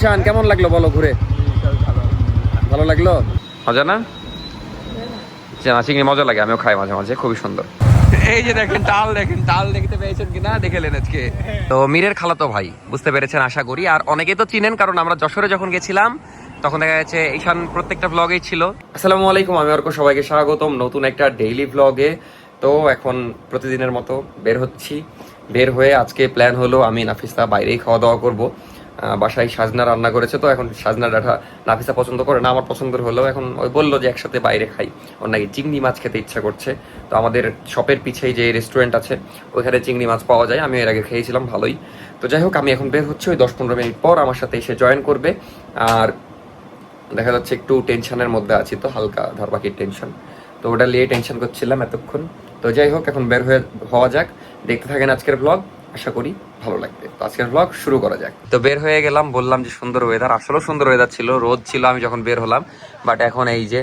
ঈশান কেমন লাগলো বলো ঘুরে? ভালো লাগলো? মজা না? চিংড়ি মজা লাগে, আমিও খাই মাঝে মাঝে, খুবই সুন্দর। এই যে দেখেন টাল দেখতে পেয়েছেন কিনা দেখেলেন আজকে। তো মীরের খালাতো ভাই, বুঝতে পেরেছেন আশা করি, আর অনেকেই তো চিনেন কারণ আমরা যশোরে যখন গেছিলাম তখন দেখা যাচ্ছে ঈশান প্রত্যেকটা ব্লগেই ছিল। আসসালামু আলাইকুম, আমি অর্ক, সবাইকে স্বাগতম নতুন একটা ডেইলি ব্লগে। তো এখন প্রতিদিনের মতো বের হচ্ছি, বের হয়ে আজকে প্ল্যান হলো আমি নাফিসা বাইরেই খাওয়া দাওয়া করবো। বাসায় সাজনা রান্না করেছে, তো এখন সাজনা ডাঁটা নাফিসা পছন্দ করে না, আমার পছন্দের হলেও এখন ওই বললো যে একসাথে বাইরে খাই, ওর নাকি চিংড়ি মাছ খেতে ইচ্ছা করছে। তো আমাদের শপের পিছেই যে রেস্টুরেন্ট আছে ওইখানে চিংড়ি মাছ পাওয়া যায়, আমি এর আগে খেয়েছিলাম, ভালোই। তো যাই হোক, আমি এখন বের হচ্ছে, ওই 10-15 মিনিট পর আমার সাথে এসে জয়েন করবে। আর দেখা যাচ্ছে একটু টেনশনের মধ্যে আছি, তো হালকা ধারবাকির টেনশন, তো ওটা নিয়ে টেনশন করছিলাম এতক্ষণ। তো যাই হোক, এখন বের হওয়া যাক, দেখতে থাকেন আজকের ব্লগ, আশা করি ভালো লাগবে। তো আজকের ব্লগ শুরু করা যাক। তো বের হয়ে গেলাম, বললাম যে সুন্দর ওয়েদার, আসলেও সুন্দর ওয়েদার ছিল, রোদ ছিল আমি যখন বের হলাম, বাট এখন এই যে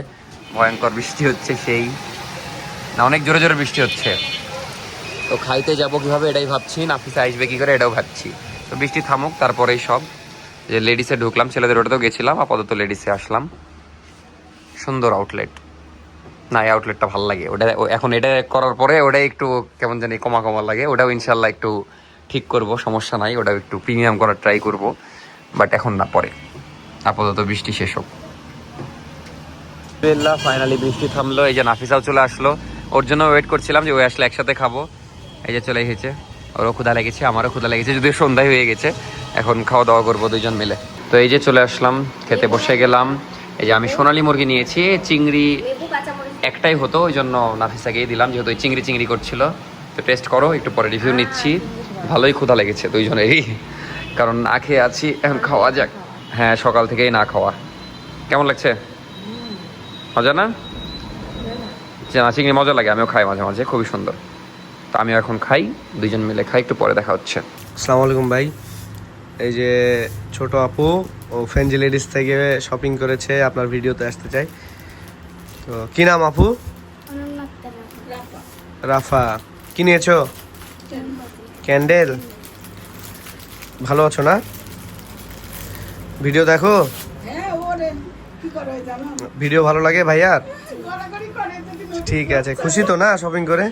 ভয়ঙ্কর বৃষ্টি হচ্ছে, সেই না অনেক জোরে জোরে বৃষ্টি হচ্ছে। তো খাইতে যাবো কিভাবে এটাই ভাবছি, নাফিসা আসবে কি করে এটাও ভাবছি। তো বৃষ্টি থামুক তারপরেই সব। যে লেডিসে ঢুকলাম, ছেলেদের ওটাতেও গেছিলাম, আপাতত লেডিসে আসলাম। সুন্দর আউটলেট, না এই আউটলেটটা ভালো লাগে, ওটা এখন এটা করার পরে ওটাই একটু কেমন জানি কমা কমা লাগে, ওটাও ইনশাল্লাহ একটু ঠিক করব, সমস্যা নাই, ওটাও একটু প্রিমিয়াম করার ট্রাই করব, বাট এখন না, পরে, আপাতত বৃষ্টি শেষ হোক। ফাইনালি বৃষ্টি থামলো, এই যে নাফিসাও চলে আসলো, ওর জন্য ওয়েট করছিলাম যে ওই আসলে একসাথে খাবো। এই যে চলে এসেছে, ওরও ক্ষুধা লেগেছে, আমারও ক্ষুধা লেগেছে, যদিও সন্ধ্যায় হয়ে গেছে, এখন খাওয়া দাওয়া করবো দুইজন মিলে। তো এই যে চলে আসলাম, খেতে বসে গেলাম। এই যে আমি সোনালী মুরগি নিয়েছি, চিংড়ি একটাই হতো, ওই জন্য নাফিসাকেই দিলাম, যেহেতু চিংড়ি করছিল। তো টেস্ট করো, একটু পরে রিভিউ নিচ্ছি। ভালোই ক্ষুধা লেগেছে দুইজনেরই, কারণ না খেয়ে আছি, এখন খাওয়া যাক। হ্যাঁ, সকাল থেকেই না খাওয়া। কেমন লাগছে? মজা না? চিংড়ি মজা লাগে, আমিও খাই মাঝে মাঝে, খুবই সুন্দর। তো আমিও এখন খাই, দুইজন মিলে খাই, একটু পরে দেখা হচ্ছে। আসসালামু আলাইকুম ভাই। এই যে ছোট আপু, ও ফ্রেঞ্জি লেডিস থেকে শপিং করেছে, আপনার ভিডিওতে আসতে চাই। তো কি নাম আপু? রাফা। কি নিয়েছো? ক্যান্ডেল। ভালো আছো না? ভিডিও দেখো? ভিডিও ভালো লাগে ভাইয়ার? ঠিক আছে, খুশি তো না শপিং করে?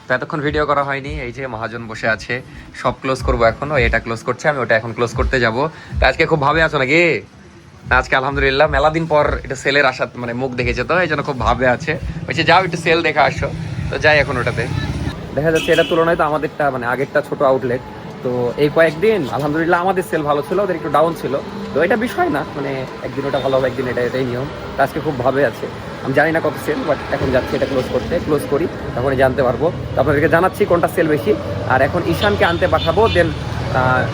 তো এতক্ষণ ভিডিও করা হয়নি, এই যে মহাজন বসে আছে, সব ক্লোজ করবো এখন, ও এটা ক্লোজ করছে, আমি ওটা এখন ক্লোজ করতে যাব। তো আজকে খুব ভাবে আছো নাকি? আজকে আলহামদুলিল্লাহ মেলা দিন পর এটা সেলের আশা, মানে মুখ দেখেছে, তো এই জন্য খুব ভাবে আছে, বলছে যাও একটু সেল দেখে আসো। তো যাই এখন ওটাতে, দেখা যাচ্ছে এটার তুলনায় তো আমাদেরটা মানে আগেরটা ছোট আউটলেট। তো এই কয়েকদিন আলহামদুলিল্লাহ আমাদের সেল ভালো ছিল, ওদের একটু ডাউন ছিল। তো এটা বিষয় না, মানে একদিন ওটা ভালো হবে, একদিন এটাই নিয়ম। তো আজকে খুব ভাবে আছে, আমি জানি না কত সেল, বাট এখন যাচ্ছি এটা ক্লোজ করতে, ক্লোজ করি তখনই জানতে পারবো। তো আপনাদেরকে জানাচ্ছি কোনটা সেল বেশি। আর এখন ঈশানকে আনতে পাঠাবো, দেন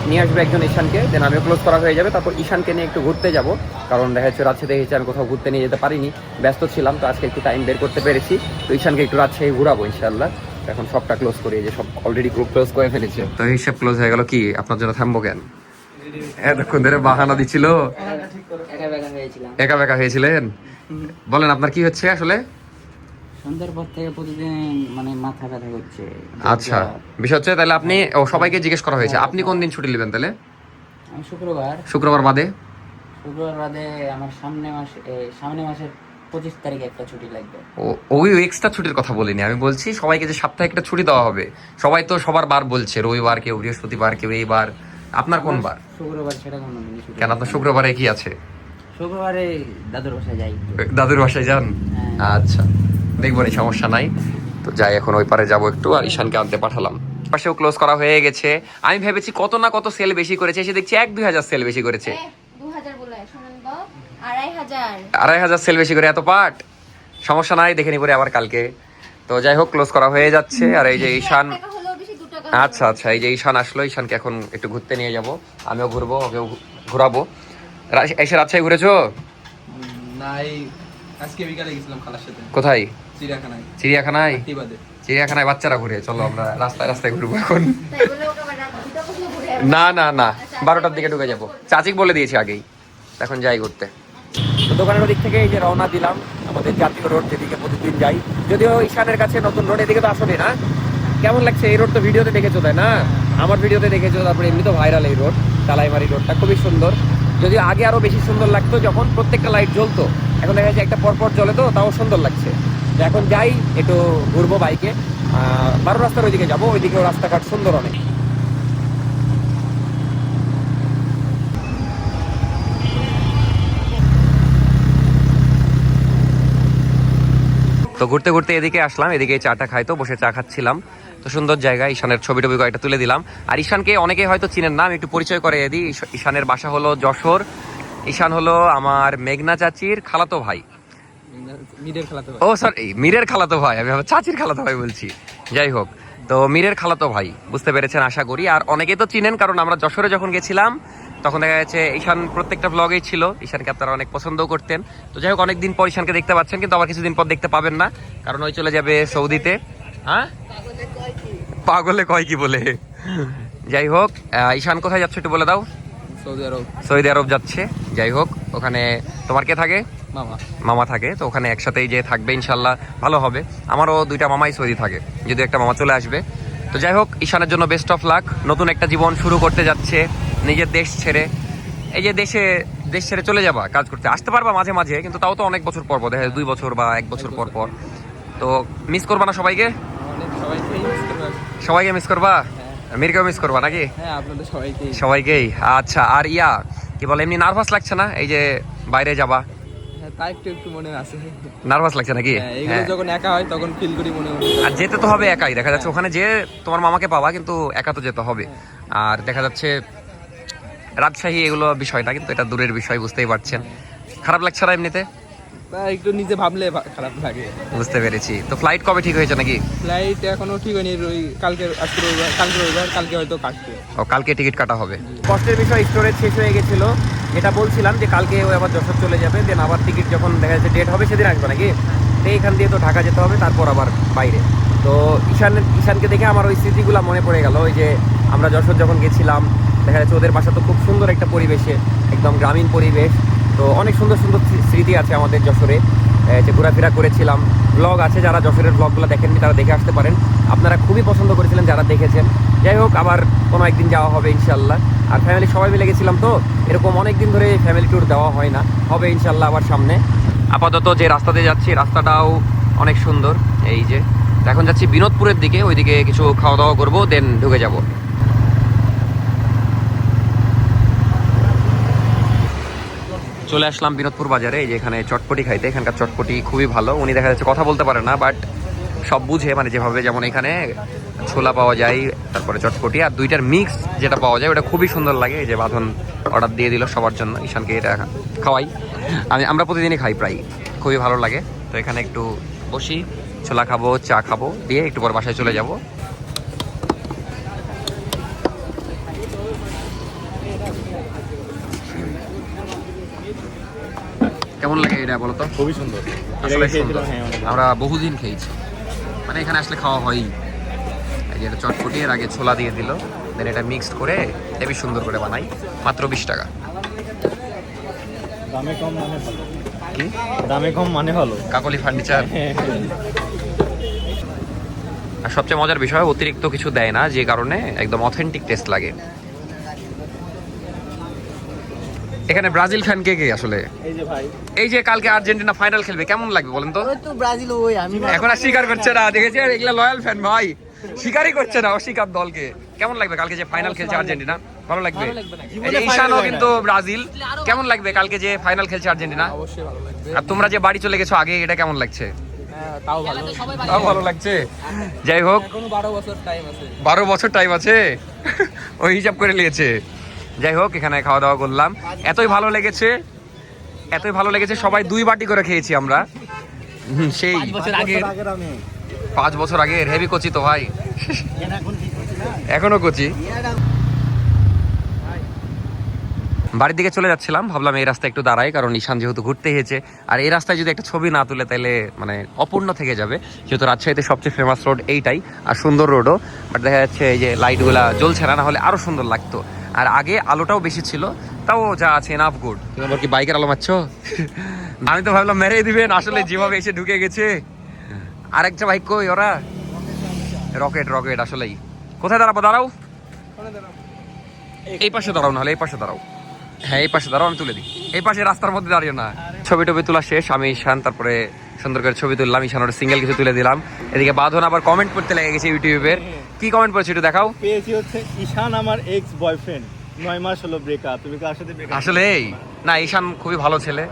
নিয়ে আসবে একজন ঈশানকে, দেন আমিও ক্লোজ করা হয়ে যাবে। তারপর ঈশানকে নিয়ে একটু ঘুরতে যাব, কারণ দেখা যাচ্ছে রাজশাহী দেখেছি আমি কোথাও ঘুরতে নিয়ে যেতে পারিনি, ব্যস্ত ছিলাম। তো আজকে একটু টাইম বের করতে পেরেছি, তো ঈশানকে একটু রাজশাহী ঘুরাবো ইনশাল্লাহ। এখন সবটা ক্লোজ করি, যে সব অলরেডি গ্রুপ ক্লোজ করে ফেলেছে। তো হিসাব ক্লোজ হয়ে গেল, কি আপনার জন্য থামবো কেন? এতক্ষণ ধরে বাহানা দিচ্ছিল, একা বেকা হয়েছিলেন। বলেন আপনার কি হচ্ছে আসলে? সন্ধ্যার পর থেকে প্রতিদিন মানে মাথা ব্যথা করছে। আচ্ছা, বিষয় হচ্ছে তাহলে আপনি, ও সবাইকে জিজ্ঞেস করা হয়েছে, আপনি কোন দিন ছুটি নেবেন তাহলে? আমি শুক্রবার বাদে আমার সামনে মাসের 25 তারিখে একটা ছুটি লাগবে। ওই এক্সট্রা ছুটির কথা বলিনি, আমি বলছি সবাইকে যে সপ্তাহে একটা ছুটি দেওয়া হবে। সবাই তো সবার বার বলছে, রবিবার, কেউ বৃহস্পতিবার, কেউ এই বার। আপনার কোন বার? শুক্রবার। সেটা কোন দিন? কেন, আপনার শুক্রবারে কি আছে? শুক্রবারে দাদুর বাসায় যাই। দাদুর বাসায় যান? হ্যাঁ। আচ্ছা, দেখবো না, সমস্যা নাই। তো যাই, এখন ওই পারে যাবো একটু, আর ঈশানকে আনতে পাঠালাম। পাশেও ক্লোজ করা হয়ে গেছে। আমি ভেবেছি কত না কত সেল বেশি করেছে, এসে দেখছি 1-2 হাজার সেল বেশি করেছে। 2,500 সেল বেশি করে, এত পাট। সমস্যা নাই, দেখে নিব আবার কালকে। তো যাই হোক, ক্লোজ করা হয়ে যাচ্ছে। আর এই যে ঈশান, আচ্ছা আচ্ছা, এই যে ঈশান আসলো, ঈশানকে এখন একটু ঘুরতে নিয়ে যাব, আমিও ঘুরবো, ওকেও ঘুরাবো। এসে রাজশাহী ঘুরেছো? নাই, আজকে বিকালে গেছিলাম খালার সাথে। কোথায়? চিড়িয়াখানায়। চিড়িয়াখানায়? চিড়িয়াখানায় বাচ্চারা ঘুরে, চলো আমরা রাস্তায় রাস্তায় ঘুরবো এখন। না না না, 12টার দিকে ঢুকে যাবো, চাচিক বলে দিয়েছি আগেই। এখন যাই ঘুরতে। তো দোকানের দিক থেকে এই যে রওনা দিলাম, আমাদের জাতীয় রোড যেদিকে প্রতিদিন যাই, যদিও ঈশানের কাছে নতুন রোড, এদিকে তো আসলে না। কেমন লাগছে এই রোড? তো ভিডিওতে দেখেছো তাই না? আমার ভিডিওতে দেখেছো, তারপরে এমনি তো ভাইরাল এই রোড, তালাইমারি রোডটা খুবই সুন্দর। যদিও আগে আরো বেশি সুন্দর লাগতো যখন প্রত্যেকটা লাইট জ্বলতো, এখন দেখা যাচ্ছে একটা পরপর জ্বলে তো তাও সুন্দর লাগছে। তো এখন যাই একটু ঘুরবো বাইকে, 12 রাস্তার ওইদিকে যাবো, ওইদিকেও রাস্তাঘাট সুন্দর অনেক। তো ঘুরতে ঘুরতে এদিকে আসলাম, এদিকে চাটা খাইতো, বসে চা খাচ্ছিলাম। তো সুন্দর জায়গা, ঈশানের ছবি টবি কয়েকটা তুলে দিলাম। আর ঈশানকে অনেকে হয়তো চিনেন না, আমি একটু পরিচয় করে দিই। ঈশানের বাসা হলো যশোর। ঈশান হলো আমার মেঘনা চাচির খালাতো ভাই। মিডের খেলাতে ও সরি, মীরের খালাতো ভাই, আমি আমার চাচির খালাতো ভাই বলছি। যাই হোক, তো মীরের খালাতো ভাই, বুঝতে পেরেছেন আশা করি। আর অনেকেই তো চিনেন, কারণ আমরা যশোরে যখন গেছিলাম তখন দেখা যাচ্ছে ঈশান প্রত্যেকটা ব্লগেই ছিল। ঈশানকে আপনারা অনেক পছন্দও করতেন। তো যাই হোক, অনেকদিন পর ঈশানকে দেখতে পাচ্ছেন, কিন্তু আবার কিছুদিন পর দেখতে পাবেন না, কারণ ওই চলে যাবে সৌদিতে। হ্যাঁ, পাগলে কয় কি বলে। যাই হোক, ঈশান কোথায় যাচ্ছে একটু বলে দাও। সৌদি আরব। সৌদি আরব যাচ্ছে। যাই হোক, ওখানে তোমার কে থাকে? মামা। মামা থাকে, তো ওখানে একসাথেই যে থাকবে ইনশাল্লাহ, ভালো হবে। আমারও 2টা মামাই সৌদি থাকে, যদি একটা মামা চলে আসবে। তো যাই হোক, ঈশানের জন্য বেস্ট অফ লাক। নতুন একটা জীবন শুরু করতে যাচ্ছে নিজের দেশ ছেড়ে। এই যে দেশ ছেড়ে চলে যাবা কাজ করতে, আসতে পারবা মাঝে মাঝে, কিন্তু তাও তো অনেক বছর পর পর, দেখা যায় 2 বছর বা 1 বছর পর পর। তো মিস করবা না সবাইকে? সবাইকে মিস করবা? মিরকেও মিস করবা নাকি? হ্যাঁ, আপনাদের সবাইকেই। সবাইকেই। আচ্ছা, আর কি বলে, এমনি নার্ভাস লাগছে না এই যে বাইরে যাবা? তা একটু মনে আছে। নার্ভাস লাগছে নাকি? এগুলো হ্যাঁ। যখন একা হয় তখন ফিল করি মনে হয়। আর যেতে তো হবে একাই, দেখা যাচ্ছে ওখানে যে তোমার মামাকে পাবা, কিন্তু একা তো যেতে হবে। আর দেখা যাচ্ছে রাজশাহী এগুলো বিষয় না, কিন্তু এটা দূরের বিষয়, বুঝতেই পারছেন। খারাপ লাগছে না এমনিতে? তা একটু নিজে ভাবলে খারাপ লাগে। বুঝতে পেরেছি। তো ফ্লাইট কবে ঠিক হয়েছে নাকি? ফ্লাইট এখনো ঠিক হয়নি, আজকে রবিবার, কালকে হয়তো কাটবে। ও, কালকে টিকিট কাটা হবে। কষ্টের বিষয়, স্টোরেজ শেষ হয়ে গেছিল। এটা বলছিলাম যে কালকে ওই আবার যশোর চলে যাবে, দেন আবার টিকিট যখন দেখা যাচ্ছে ডেট হবে সেদিন আসবে নাকি। তো এইখান দিয়ে তো ঢাকা যেতে হবে, তারপর আবার বাইরে। তো ঈশানকে দেখে আমার ওই স্মৃতিগুলো মনে পড়ে গেল। ওই যে আমরা যশোর যখন গেছিলাম, দেখা যাচ্ছে ওদের বাসা তো খুব সুন্দর একটা পরিবেশে, একদম গ্রামীণ পরিবেশ। তো অনেক সুন্দর সুন্দর স্মৃতি আছে আমাদের যশোরে, যে ঘোরাফেরা করেছিলাম। ব্লগ আছে, যারা যশোরের ব্লগগুলো দেখেননি তারা দেখে আসতে পারেন। আপনারা খুবই পছন্দ করেছিলেন যারা দেখেছেন। যাই হোক, আবার কোনো একদিন যাওয়া হবে ইনশাল্লাহ। আর ফ্যামিলি সবাই মিলে গেছিলাম, তো এরকম অনেক দিন ধরে ফ্যামিলি ট্যুর দেওয়া হয় না, হবে ইনশাল্লাহ আবার সামনে। আপাতত যে রাস্তাতে যাচ্ছি, রাস্তাটাও অনেক সুন্দর। এই যে এখন যাচ্ছি বিনোদপুরের দিকে, ওইদিকে কিছু খাওয়া দাওয়া করবো, দেন ঢুকে যাব। চলে আসলাম বিনোদপুর বাজারে, এই যে এখানে চটপটি খাইতে। এখানকার চটপটি খুবই ভালো। উনি দেখা যাচ্ছে কথা বলতে পারে না, বাট সব বুঝে, মানে যেভাবে, যেমন এখানে ছোলা পাওয়া যায়, তারপরে চটপটি আর 2টার মিক্স যেটা পাওয়া যায় ওটা খুবই সুন্দর লাগে। এই যে বাঁধন অর্ডার দিয়ে দিল সবার জন্য, ঈশানকে এটা খাওয়াই। আমরা প্রতিদিনই খাই প্রায়, খুবই ভালো লাগে। তো এখানে একটু বসি, ছোলা খাবো, চা খাবো, দিয়ে একটু পর বাসায় চলে যাব। কেমন লাগে এটা বলো তো? খুবই সুন্দর। আসলে সুন্দর। আমরা বহুদিন খেয়েছি, মানে এখানে আসলে খাওয়া হয়ই। এই যে এটা চটপটি, এর আগে ছোলা দিয়ে দিল, দেন এটা মিক্সড করে হেবি সুন্দর করে বানাই, মাত্র 20 টাকা। দামে কম মানে ভালো। কি দামে কম মানে ভালো? কাকলি ফার্নিচার। আর সবচেয়ে মজার বিষয়, অতিরিক্ত কিছু দেয় না, যে কারণে একদম অথেন্টিক টেস্ট লাগে। এখানে ব্রাজিল ফ্যান কে কে আসলে? এই যে ভাই, এই যে কালকে আর্জেন্টিনা ফাইনাল খেলবে, কেমন লাগবে বলেন তো? ওই তো ব্রাজিল, ওই আমি এখন আর স্বীকার করছে না, দেখেছে এগুলা লয়াল ফ্যান ভাই, স্বীকারই করছে না অস্বীকার দলকে। কেমন লাগবে কালকে যে ফাইনাল খেলছে আর্জেন্টিনা? ভালো লাগবে। এই যে ঈশানও কিন্তু ব্রাজিল, কেমন লাগবে কালকে যে ফাইনাল খেলছে আর্জেন্টিনা? অবশ্যই ভালো লাগবে। আর তোমরা যে বাড়ি চলে গেছো আগে, এটা কেমন লাগছে? হ্যাঁ, তাও ভালো। তাও ভালো লাগছে। যাই হোক, এখনো 12 বছর টাইম আছে। 12 বছর টাইম আছে, ওই হিসাব করে নিয়েছে। যাই হোক, এখানে খাওয়া দাওয়া করলাম, এতই ভালো লেগেছে, এতই ভালো লেগেছে, সবাই 2 বাটি করে খেয়েছি আমরা। সেই 5 বছর আগের আমি 5 বছর আগের হেভি কচি তো ভাই, এখনো কচি। বাড়ির দিকে চলে যাচ্ছিলাম, ভাবলাম এই রাস্তায় একটু দাঁড়াই, কারণ ঈশান যেহেতু ঘুরতে এসেছে, আর এই রাস্তায় যদি একটা ছবি না তুলে তাহলে মানে অপূর্ণ থেকে যাবে। যেহেতু রাজশাহীতে সবচেয়ে ফেমাস রোড এইটাই, আর সুন্দর রোডও, বাট দেখা যাচ্ছে এই যে লাইটগুলা জ্বলছে না, হলে আরো সুন্দর লাগতো। আর আগে আলোটাও বেশি ছিল, তাও যা আছে এনাফ গুড। তুমি আবার কি বাইকের আলো মারছো? আমি তো ভাবলাম মেরে দিবেন, আসলে যেভাবে এসে ঢুকে গেছে। আরেকটা বাইক কই ওরা? রকেট আসলেই। কোথায় দাঁড়াবো? দাঁড়াও, এই পাশে দাঁড়াও, নাহলে এই পাশে দাঁড়াও। হ্যাঁ এই পাশে দাঁড়াও, আমি তুলে দিই। এই পাশে রাস্তার মধ্যে দাঁড়িয়ে না। ছবি টবি তোলা শেষ, আমি ঈশান তারপরে সুন্দর করে ছবি তুললাম, ঈশানের সিঙ্গেল কিছু তুলে দিলাম। এদিকে বাঁধন আবার কমেন্ট করতে লেগে গেছে ইউটিউবের। কি কমেন্ট করেছে একটু দেখাও। পেয়েছি হচ্ছে ঈশান আমার এক্স বয়ফ্রেন্ড, 9 মাস হলো ব্রেকআপ, তুমি কার সাথে ব্রেকআপ? আসলে এই না, ঈশান খুবই ভালো ছেলে,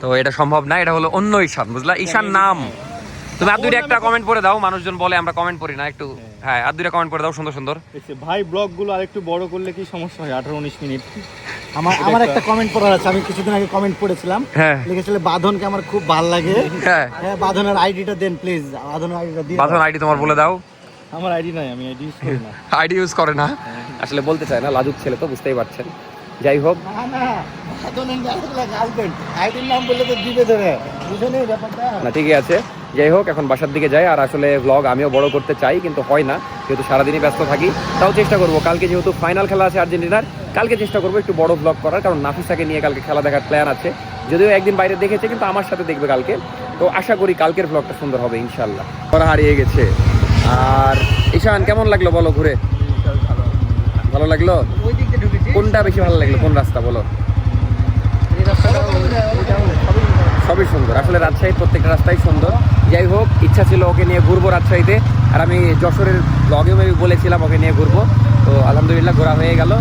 তো এটা সম্ভব না, এটা হলো অন্য ঈশান, বুঝলা? ঈশান নাম তুমি আর দুইটা একটা কমেন্ট করে দাও, মানুষজন বলে আমরা কমেন্ট করি না একটু। হ্যাঁ আর দুইটা কমেন্ট করে দাও সুন্দর সুন্দর। ভাই ব্লগগুলো আরেকটু বড় করলে কি সমস্যা হয়? 18-19 মিনিট। আমার একটা কমেন্ট পড়ার আছে, আমি কিছুদিন আগে কমেন্ট পড়েছিলাম, হ্যাঁ লিখেছিল বাঁধনকে আমার খুব ভালো লাগে। হ্যাঁ হ্যাঁ বাঁধনের আইডিটা দেন প্লিজ, বাঁধনের আইডিটা দিয়ে বাঁধন আইডি তোমার বলে দাও। আমার আইডি নাই, আমি আইডি ইউজ করি না। আইডি ইউজ করে না, আসলে বলতে চায় না, লাজুক ছেলে তো, বুঝতেই পারছেন। যাই হোক, না না বাঁধনের গার্লফ্রেন্ড আইডির নাম বললে তো দিবে দেবে, বুঝে নেই ব্যাপারটা। না ঠিকই আছে। যাই হোক, এখন বাসার দিকে যাই। আর আসলে ব্লগ আমিও বড় করতে চাই কিন্তু হয় না, যেহেতু সারাদিনই ব্যস্ত থাকি। তাও চেষ্টা করবো, কালকে যেহেতু ফাইনাল খেলা আছে আর্জেন্টিনার, কালকে চেষ্টা করবো একটু বড় ব্লগ করার, কারণ নাফিসাকে নিয়ে কালকে খেলা দেখার প্ল্যান আছে। যদিও একদিন বাইরে দেখেছে, কিন্তু আমার সাথে দেখবে কালকে, তো আশা করি কালকের ব্লগটা সুন্দর হবে ইনশাল্লাহ। ওরা হারিয়ে গেছে। আর ঈশান কেমন লাগলো বলো ঘুরে? ভালো লাগলো? ওই দিক দিয়ে ঢুকেছি, কোনটা বেশি ভালো লাগলো, কোন রাস্তা বলো? এই রাস্তাটা সবই সুন্দর, আসলে রাজশাহীর প্রত্যেকটা রাস্তাই সুন্দর। যাই হোক, ইচ্ছা ছিল ওকে নিয়ে ঘুরবো রাজশাহীতে, আর আমি যশোরের ব্লগেও আমি বলেছিলাম ওকে নিয়ে ঘুরবো, তো আলহামদুলিল্লাহ ঘোরা হয়ে গেল।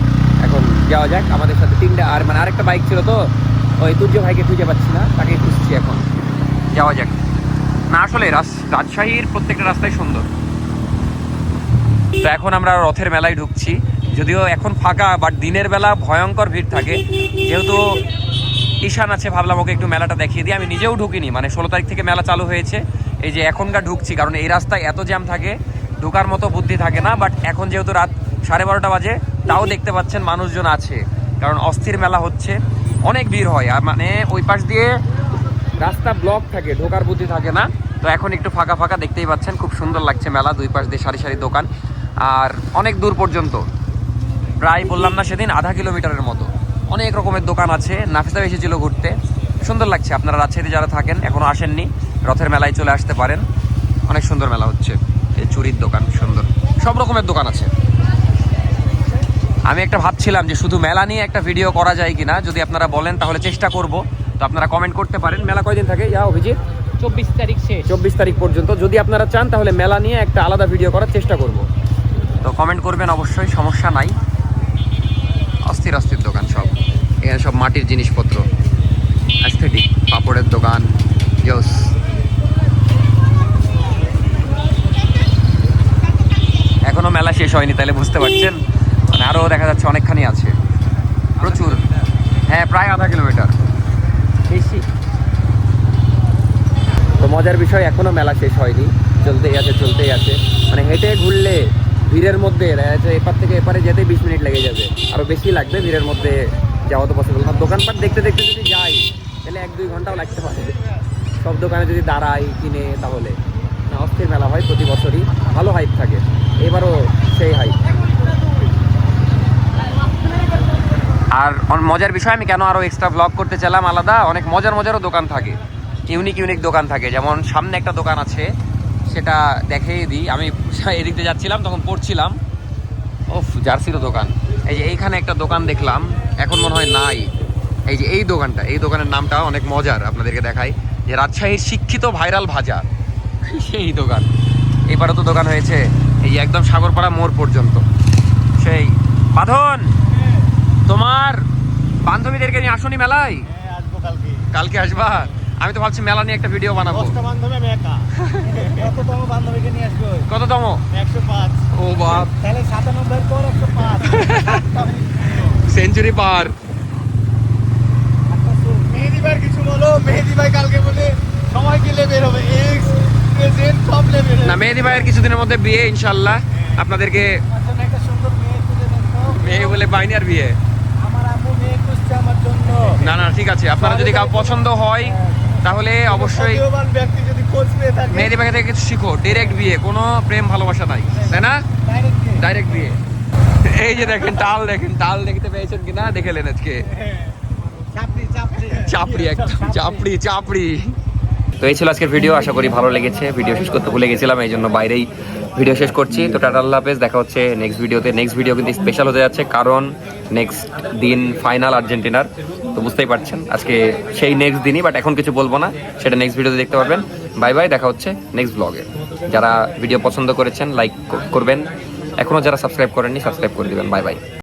এখন যাওয়া যাক। আমাদের সাথে তিনটা আর মানে আরেকটা বাইক ছিল, তো ওই তুর্য ভাইকে খুঁজে পাচ্ছি না, তাকে খুঁজছি এখন। যাওয়া যাক। না আসলে রাজশাহীর প্রত্যেকটা রাস্তাই সুন্দর। তো এখন আমরা রথের মেলায় ঢুকছি, যদিও এখন ফাঁকা, বাট দিনের বেলা ভয়ঙ্কর ভিড় থাকে। যেহেতু ঈশান আছে, ভাবলাম ওকে একটু মেলাটা দেখিয়ে দিই। আমি নিজেও ঢুকিনি, মানে 16 তারিখ থেকে মেলা চালু হয়েছে, এই যে এখনকার ঢুকছি, কারণ এই রাস্তায় এত জ্যাম থাকে, ঢোকার মতো বুদ্ধি থাকে না। বাট এখন যেহেতু রাত 12:30 বাজে, তাও দেখতে পাচ্ছেন মানুষজন আছে, কারণ অস্থির মেলা হচ্ছে, অনেক ভিড় হয়। আর মানে ওই পাশ দিয়ে রাস্তা ব্লক থাকে, ঢোকার বুদ্ধি থাকে না। তো এখন একটু ফাঁকা ফাঁকা দেখতেই পাচ্ছেন, খুব সুন্দর লাগছে মেলা, দুই পাশ দিয়ে সারি সারি দোকান, আর অনেক দূর পর্যন্ত, প্রায় বললাম না সেদিন 0.5 কিলোমিটারের মতো অনেক রকমের দোকান আছে। নাফিসা এসেছিল ঘুরতে, সুন্দর লাগছে। আপনারা রাজশাহীতে যারা থাকেন, এখনো আসেননি, রথের মেলায় চলে আসতে পারেন, অনেক সুন্দর মেলা হচ্ছে। এই চুরির দোকান সুন্দর, সব রকমের দোকান আছে। আমি একটা ভাবছিলাম যে শুধু মেলা নিয়ে একটা ভিডিও করা যায় কিনা, যদি আপনারা বলেন তাহলে চেষ্টা করব। তো আপনারা কমেন্ট করতে পারেন। মেলা কয়দিন থাকে অভিজিৎ? 24 তারিখ শেষ। 24 তারিখ পর্যন্ত। যদি আপনারা চান তাহলে মেলা নিয়ে একটা আলাদা ভিডিও করার চেষ্টা করব, তো কমেন্ট করবেন অবশ্যই, সমস্যা নাই। অস্থির অস্থির দোকান সব, এখানে সব মাটির জিনিসপত্র, অ্যাস্থেটিক, পাপড়ের দোকান, জোস। এখনো মেলা শেষ হয়নি, তাহলে বুঝতে পারছেন, মানে আরও দেখা যাচ্ছে অনেকখানি আছে, প্রচুর। হ্যাঁ প্রায় 0.5 কিলোমিটার বেশি। তো মজার বিষয়, এখনো মেলা শেষ হয়নি, চলতেই আছে চলতেই আছে। মানে হেঁটে ঘুরলে ভিড়ের মধ্যে এপার থেকে এপারে যেতে 20 মিনিট লেগে যাবে, আরো বেশি লাগবে। ভিড়ের মধ্যে যাওয়া তো পসিবল না। দোকানপাট দেখতে দেখতে যদি যাই তাহলে 1-2 ঘন্টাও লাগতে পারে। সব দোকানে যদি দাঁড়াই কিনে, তাহলে না, অস্থির মেলা হয় প্রতি বছরই, ভালো হাইপ থাকে, এবারও সেই হাইপ। আর মজার বিষয়, আমি কেন আরো এক্সট্রা ব্লগ করতে চাইলাম আলাদা, অনেক মজার মজারও দোকান থাকে, ইউনিক দোকান থাকে। যেমন সামনে একটা দোকান আছে, সেটা দেখিয়ে দিই। আমি এদিক দিয়ে যাচ্ছিলাম, তখন পড়ছিলাম, ওফ জার্সিরও দোকান। এই যে এইখানে একটা দোকান দেখলাম, এখন মনে হয় নাই। এই যে এই দোকানটা, এই দোকানের নামটা অনেক মজার, আপনাদেরকে দেখাই। যে রাজশাহীর শিক্ষিত ভাইরাল ভাজা, সেই দোকান। এবারও তো দোকান হয়েছে, এই যে একদম সাগরপাড়া মোড় পর্যন্ত। সেই বাঁধন, তোমার বান্ধবীদেরকে নিয়ে আসনি মেলায়? আসবো কালকে। কালকে আসবা? আমি তো ভাবছি মেলা নিয়ে একটা ভিডিও বানাবো। 10টা বান্ধবী, আমি একা। কততম বান্ধবীকে নিয়ে আসবো? কততম? 105। ও বাপ, তাহলে 97 পর 105 সেঞ্চুরি পার। মেহেদি ভাইয়ের কিছু বলো। মেহেদি ভাই কালকে বলে সময় গেলে বের হবে, এক্স প্রেজেন্ট সব লেবে। না, মেহেদি ভাইয়ের কিছুদিনের মধ্যে বিয়ে ইনশাল্লাহ, আপনাদেরকে আমার জন্য একটা সুন্দর মেয়ে খুঁজে দেন তো। মেয়ে বলে বাইনার বিয়ে। আমার আম্মু মেয়ে খুঁজছে আমার জন্য। না না ঠিক আছে, আপনারা যদি কাউ পছন্দ হয় তাহলে অবশ্যই সত্যবান ব্যক্তি যদি খোঁজ পেয়ে থাকে, মেহেদি ভাই থেকে কিছু শিখো। ডিরেক্ট বিয়ে, কোনো প্রেম ভালোবাসা নাই, তাই না? ডাইরেক্ট মেয়ে। ডাইরেক্ট বিয়ে। এই যে দেখেন টাল, দেখেন টাল দেখতে পেয়েছেন কিনা, দেখেলেন আজকে চাপড়ি চাপড়ি চাপড়ি, একদম চাপড়ি চাপড়ি। তো এই ছিল আজকের ভিডিও, আশা করি ভালো লেগেছে। ভিডিও শেষ করতে ভুলে গেছিলাম, এই জন্য বাইরেই ভিডিও শেষ করছি। তো টাটা, আল্লাহ হাফেজ, দেখা হচ্ছে নেক্সট ভিডিওতে। নেক্সট ভিডিও কিন্তু স্পেশাল হতে যাচ্ছে, কারণ নেক্সট দিন ফাইনাল আর্জেন্টিনার। তো বুঝতেই পারছেন আজকে সেই নেক্সট দিনই, বাট এখন কিছু বলবো না, সেটা নেক্সট ভিডিওতে দেখতে পারবেন। বাই বাই, দেখা হচ্ছে নেক্সট ব্লগে। যারা ভিডিও পছন্দ করেছেন লাইক করবেন, এখনও যারা সাবস্ক্রাইব করেননি সাবস্ক্রাইব করে দিবেন। Bye bye.